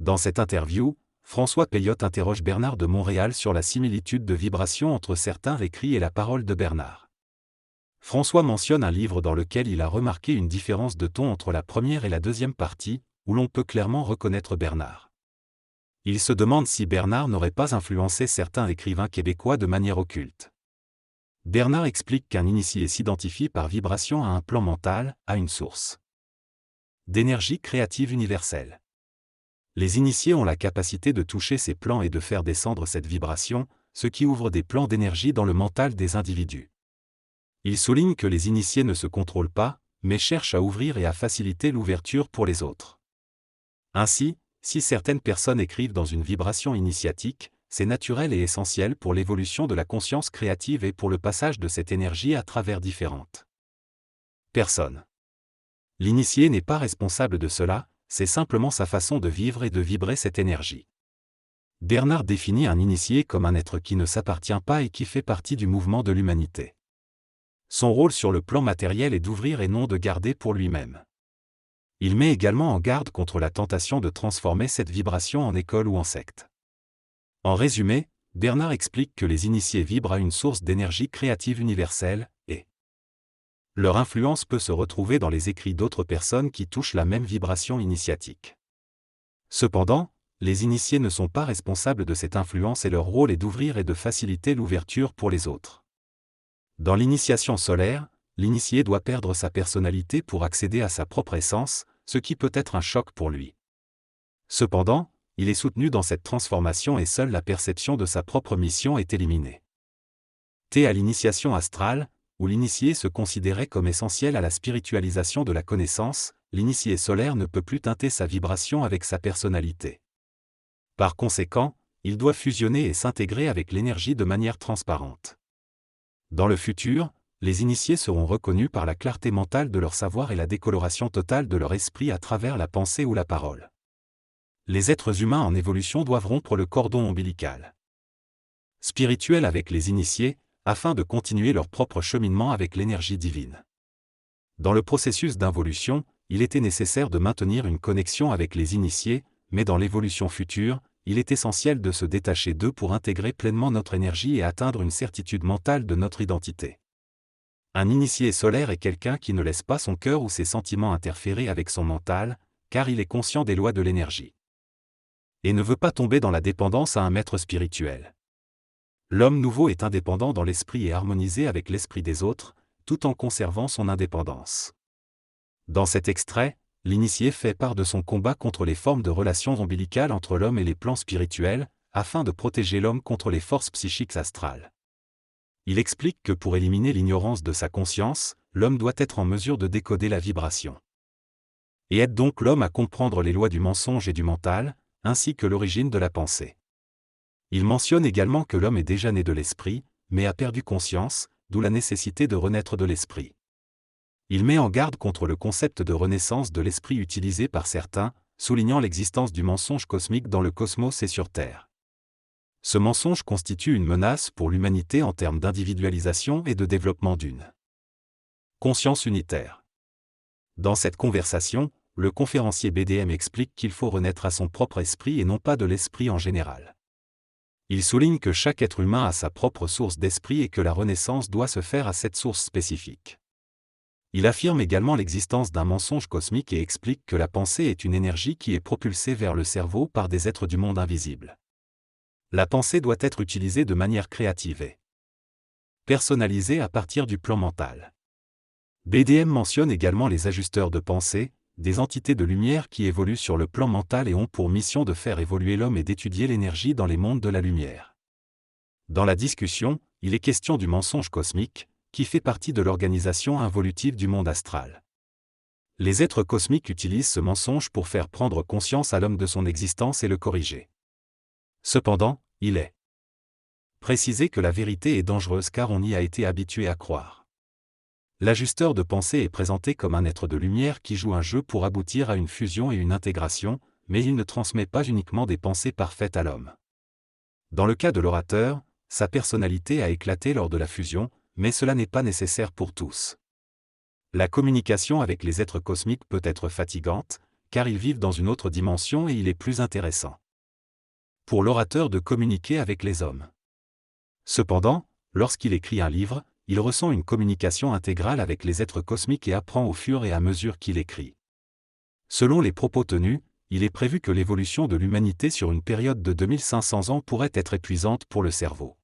Dans cette interview, François Peyotte interroge Bernard de Montréal sur la similitude de vibration entre certains écrits et la parole de Bernard. François mentionne un livre dans lequel il a remarqué une différence de ton entre la première et la deuxième partie, où l'on peut clairement reconnaître Bernard. Il se demande si Bernard n'aurait pas influencé certains écrivains québécois de manière occulte. Bernard explique qu'un initié s'identifie par vibration à un plan mental, à une source d'énergie créative universelle. Les initiés ont la capacité de toucher ces plans et de faire descendre cette vibration, ce qui ouvre des plans d'énergie dans le mental des individus. Il souligne que les initiés ne se contrôlent pas, mais cherchent à ouvrir et à faciliter l'ouverture pour les autres. Ainsi, si certaines personnes écrivent dans une vibration initiatique, c'est naturel et essentiel pour l'évolution de la conscience créative et pour le passage de cette énergie à travers différentes personnes. L'initié n'est pas responsable de cela, c'est simplement sa façon de vivre et de vibrer cette énergie. Bernard définit un initié comme un être qui ne s'appartient pas et qui fait partie du mouvement de l'humanité. Son rôle sur le plan matériel est d'ouvrir et non de garder pour lui-même. Il met également en garde contre la tentation de transformer cette vibration en école ou en secte. En résumé, Bernard explique que les initiés vibrent à une source d'énergie créative universelle, et leur influence peut se retrouver dans les écrits d'autres personnes qui touchent la même vibration initiatique. Cependant, les initiés ne sont pas responsables de cette influence et leur rôle est d'ouvrir et de faciliter l'ouverture pour les autres. Dans l'initiation solaire, l'initié doit perdre sa personnalité pour accéder à sa propre essence, ce qui peut être un choc pour lui. Cependant, il est soutenu dans cette transformation et seule la perception de sa propre mission est éliminée. À l'initiation astrale, où l'initié se considérait comme essentiel à la spiritualisation de la connaissance, l'initié solaire ne peut plus teinter sa vibration avec sa personnalité. Par conséquent, il doit fusionner et s'intégrer avec l'énergie de manière transparente. Dans le futur, les initiés seront reconnus par la clarté mentale de leur savoir et la décoloration totale de leur esprit à travers la pensée ou la parole. Les êtres humains en évolution doivent rompre le cordon ombilical spirituel avec les initiés, afin de continuer leur propre cheminement avec l'énergie divine. Dans le processus d'involution, il était nécessaire de maintenir une connexion avec les initiés, mais dans l'évolution future, il est essentiel de se détacher d'eux pour intégrer pleinement notre énergie et atteindre une certitude mentale de notre identité. Un initié solaire est quelqu'un qui ne laisse pas son cœur ou ses sentiments interférer avec son mental, car il est conscient des lois de l'énergie. Et ne veut pas tomber dans la dépendance à un maître spirituel. L'homme nouveau est indépendant dans l'esprit et harmonisé avec l'esprit des autres, tout en conservant son indépendance. Dans cet extrait, l'initié fait part de son combat contre les formes de relations ombilicales entre l'homme et les plans spirituels, afin de protéger l'homme contre les forces psychiques astrales. Il explique que pour éliminer l'ignorance de sa conscience, l'homme doit être en mesure de décoder la vibration. Et aide donc l'homme à comprendre les lois du mensonge et du mental, ainsi que l'origine de la pensée. Il mentionne également que l'homme est déjà né de l'esprit, mais a perdu conscience, d'où la nécessité de renaître de l'esprit. Il met en garde contre le concept de renaissance de l'esprit utilisé par certains, soulignant l'existence du mensonge cosmique dans le cosmos et sur Terre. Ce mensonge constitue une menace pour l'humanité en termes d'individualisation et de développement d'une conscience unitaire. Dans cette conversation, le conférencier BDM explique qu'il faut renaître à son propre esprit et non pas de l'esprit en général. Il souligne que chaque être humain a sa propre source d'esprit et que la renaissance doit se faire à cette source spécifique. Il affirme également l'existence d'un mensonge cosmique et explique que la pensée est une énergie qui est propulsée vers le cerveau par des êtres du monde invisible. La pensée doit être utilisée de manière créative et personnalisée à partir du plan mental. BDM mentionne également les ajusteurs de pensée, des entités de lumière qui évoluent sur le plan mental et ont pour mission de faire évoluer l'homme et d'étudier l'énergie dans les mondes de la lumière. Dans la discussion, il est question du mensonge cosmique, qui fait partie de l'organisation involutive du monde astral. Les êtres cosmiques utilisent ce mensonge pour faire prendre conscience à l'homme de son existence et le corriger. Cependant, il est précisé que la vérité est dangereuse car on y a été habitué à croire. L'ajusteur de pensée est présenté comme un être de lumière qui joue un jeu pour aboutir à une fusion et une intégration, mais il ne transmet pas uniquement des pensées parfaites à l'homme. Dans le cas de l'orateur, sa personnalité a éclaté lors de la fusion, mais cela n'est pas nécessaire pour tous. La communication avec les êtres cosmiques peut être fatigante, car ils vivent dans une autre dimension et il est plus intéressant pour l'orateur de communiquer avec les hommes. Cependant, lorsqu'il écrit un livre, il ressent une communication intégrale avec les êtres cosmiques et apprend au fur et à mesure qu'il écrit. Selon les propos tenus, il est prévu que l'évolution de l'humanité sur une période de 2500 ans pourrait être épuisante pour le cerveau.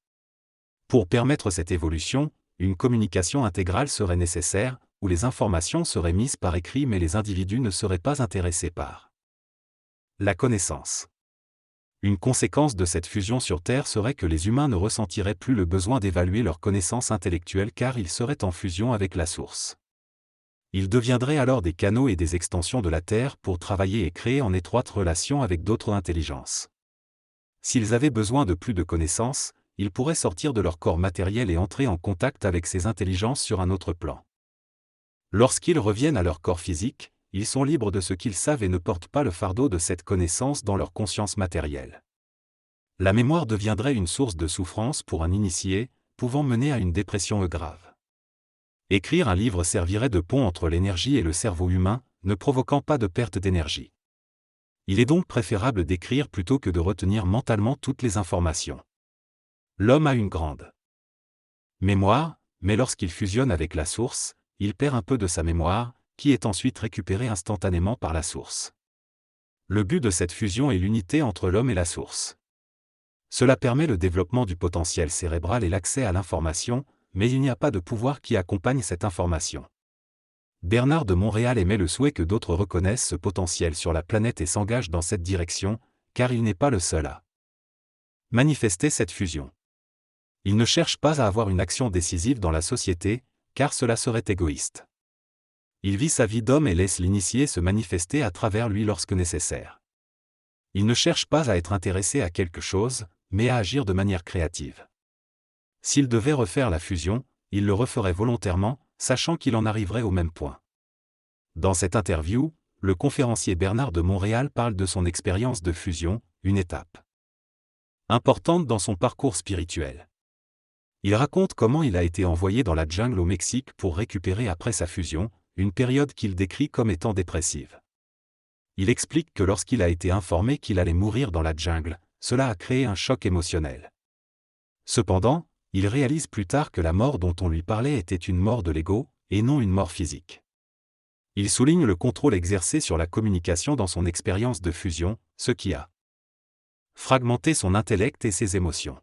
Pour permettre cette évolution, une communication intégrale serait nécessaire, où les informations seraient mises par écrit mais les individus ne seraient pas intéressés par la connaissance. Une conséquence de cette fusion sur Terre serait que les humains ne ressentiraient plus le besoin d'évaluer leurs connaissances intellectuelles car ils seraient en fusion avec la source. Ils deviendraient alors des canaux et des extensions de la Terre pour travailler et créer en étroite relation avec d'autres intelligences. S'ils avaient besoin de plus de connaissances, ils pourraient sortir de leur corps matériel et entrer en contact avec ces intelligences sur un autre plan. Lorsqu'ils reviennent à leur corps physique, ils sont libres de ce qu'ils savent et ne portent pas le fardeau de cette connaissance dans leur conscience matérielle. La mémoire deviendrait une source de souffrance pour un initié, pouvant mener à une dépression grave. Écrire un livre servirait de pont entre l'énergie et le cerveau humain, ne provoquant pas de perte d'énergie. Il est donc préférable d'écrire plutôt que de retenir mentalement toutes les informations. L'homme a une grande mémoire, mais lorsqu'il fusionne avec la source, il perd un peu de sa mémoire, qui est ensuite récupérée instantanément par la source. Le but de cette fusion est l'unité entre l'homme et la source. Cela permet le développement du potentiel cérébral et l'accès à l'information, mais il n'y a pas de pouvoir qui accompagne cette information. Bernard de Montréal émet le souhait que d'autres reconnaissent ce potentiel sur la planète et s'engagent dans cette direction, car il n'est pas le seul à manifester cette fusion. Il ne cherche pas à avoir une action décisive dans la société, car cela serait égoïste. Il vit sa vie d'homme et laisse l'initié se manifester à travers lui lorsque nécessaire. Il ne cherche pas à être intéressé à quelque chose, mais à agir de manière créative. S'il devait refaire la fusion, il le referait volontairement, sachant qu'il en arriverait au même point. Dans cette interview, le conférencier Bernard de Montréal parle de son expérience de fusion, une étape importante dans son parcours spirituel. Il raconte comment il a été envoyé dans la jungle au Mexique pour récupérer après sa fusion, une période qu'il décrit comme étant dépressive. Il explique que lorsqu'il a été informé qu'il allait mourir dans la jungle, cela a créé un choc émotionnel. Cependant, il réalise plus tard que la mort dont on lui parlait était une mort de l'ego, et non une mort physique. Il souligne le contrôle exercé sur la communication dans son expérience de fusion, ce qui a fragmenté son intellect et ses émotions.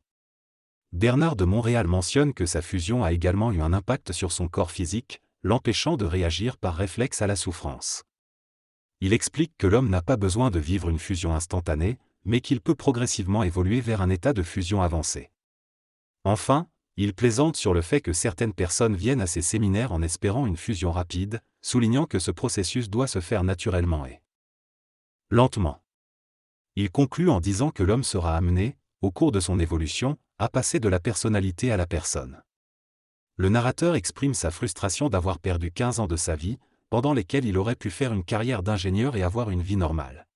Bernard de Montréal mentionne que sa fusion a également eu un impact sur son corps physique, l'empêchant de réagir par réflexe à la souffrance. Il explique que l'homme n'a pas besoin de vivre une fusion instantanée, mais qu'il peut progressivement évoluer vers un état de fusion avancé. Enfin, il plaisante sur le fait que certaines personnes viennent à ses séminaires en espérant une fusion rapide, soulignant que ce processus doit se faire naturellement et lentement. Il conclut en disant que l'homme sera amené, au cours de son évolution, à passer de la personnalité à la personne. Le narrateur exprime sa frustration d'avoir perdu 15 ans de sa vie, pendant lesquels il aurait pu faire une carrière d'ingénieur et avoir une vie normale.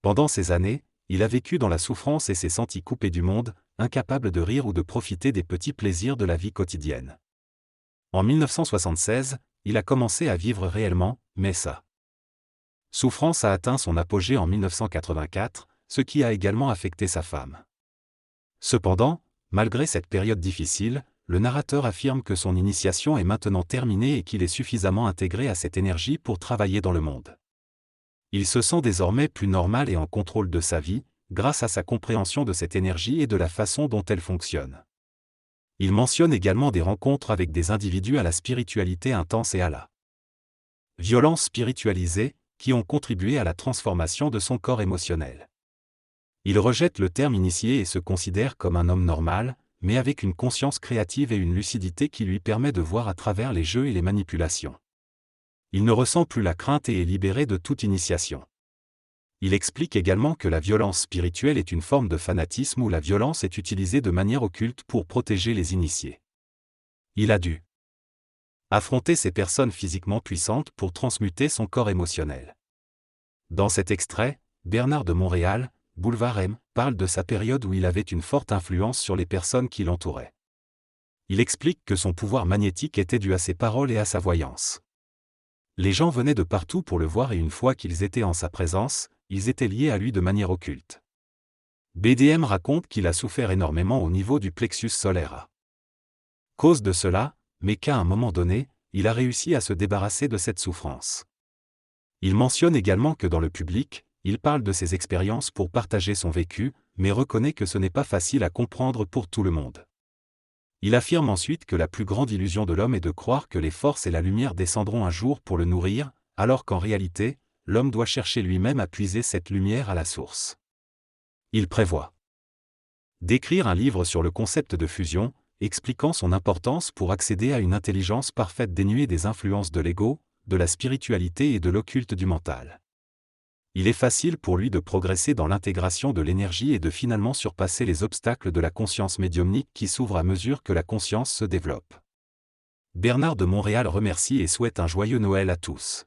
Pendant ces années, il a vécu dans la souffrance et s'est senti coupé du monde, incapable de rire ou de profiter des petits plaisirs de la vie quotidienne. En 1976, il a commencé à vivre réellement, mais sa souffrance a atteint son apogée en 1984, ce qui a également affecté sa femme. Cependant, malgré cette période difficile, le narrateur affirme que son initiation est maintenant terminée et qu'il est suffisamment intégré à cette énergie pour travailler dans le monde. Il se sent désormais plus normal et en contrôle de sa vie, grâce à sa compréhension de cette énergie et de la façon dont elle fonctionne. Il mentionne également des rencontres avec des individus à la spiritualité intense et à la violence spiritualisée, qui ont contribué à la transformation de son corps émotionnel. Il rejette le terme initié et se considère comme un homme normal, mais avec une conscience créative et une lucidité qui lui permet de voir à travers les jeux et les manipulations. Il ne ressent plus la crainte et est libéré de toute initiation. Il explique également que la violence spirituelle est une forme de fanatisme où la violence est utilisée de manière occulte pour protéger les initiés. Il a dû affronter ces personnes physiquement puissantes pour transmuter son corps émotionnel. Dans cet extrait, Bernard de Montréal, Boulevard M, parle de sa période où il avait une forte influence sur les personnes qui l'entouraient. Il explique que son pouvoir magnétique était dû à ses paroles et à sa voyance. Les gens venaient de partout pour le voir et une fois qu'ils étaient en sa présence, ils étaient liés à lui de manière occulte. BDM raconte qu'il a souffert énormément au niveau du plexus solaire à cause de cela, mais qu'à un moment donné, il a réussi à se débarrasser de cette souffrance. Il mentionne également que dans le public, il parle de ses expériences pour partager son vécu, mais reconnaît que ce n'est pas facile à comprendre pour tout le monde. Il affirme ensuite que la plus grande illusion de l'homme est de croire que les forces et la lumière descendront un jour pour le nourrir, alors qu'en réalité, l'homme doit chercher lui-même à puiser cette lumière à la source. Il prévoit d'écrire un livre sur le concept de fusion, expliquant son importance pour accéder à une intelligence parfaite dénuée des influences de l'ego, de la spiritualité et de l'occulte du mental. Il est facile pour lui de progresser dans l'intégration de l'énergie et de finalement surpasser les obstacles de la conscience médiumnique qui s'ouvrent à mesure que la conscience se développe. Bernard de Montréal remercie et souhaite un joyeux Noël à tous.